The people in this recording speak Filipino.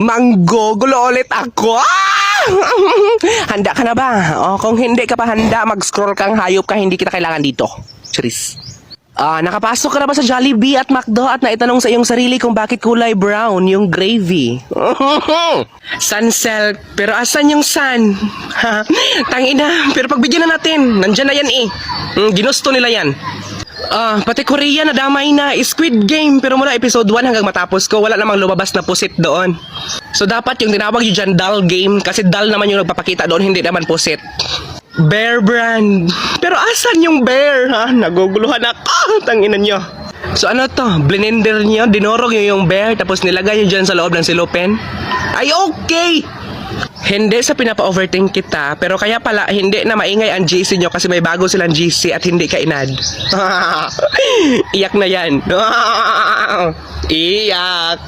Manggugulo ulit ako. Handa ka na ba? O, kung hindi ka pa handa, mag-scroll kang hayop ka, hindi kita kailangan dito. Charis. Nakapasok ka na ba sa Jollibee at McDo at naitanong sa iyong sarili kung bakit kulay brown yung gravy? Sunsel, pero asan yung sun? Tangina, pero pagbigyan na natin, nandyan na yan eh. Ginusto nila yan. Pati Korea na damay na, Squid Game, pero mula episode 1 hanggang matapos ko, wala namang lumabas na pusit doon. So dapat yung tinawag yung dyan doll game, kasi doll naman yung nagpapakita doon, hindi naman pusit. Bear brand. Pero asan yung bear, ha? Naguguluhan ako, tanginan nyo. So ano to, blender nyo, dinorog nyo yung bear, tapos nilagay nyo dyan sa loob ng silopen? Ay okay! Hindi sa pinapa-overthink kita, pero kaya pala hindi na maingay ang GC nyo kasi may bago silang GC at hindi ka inad. Iyak na yan. Iyak.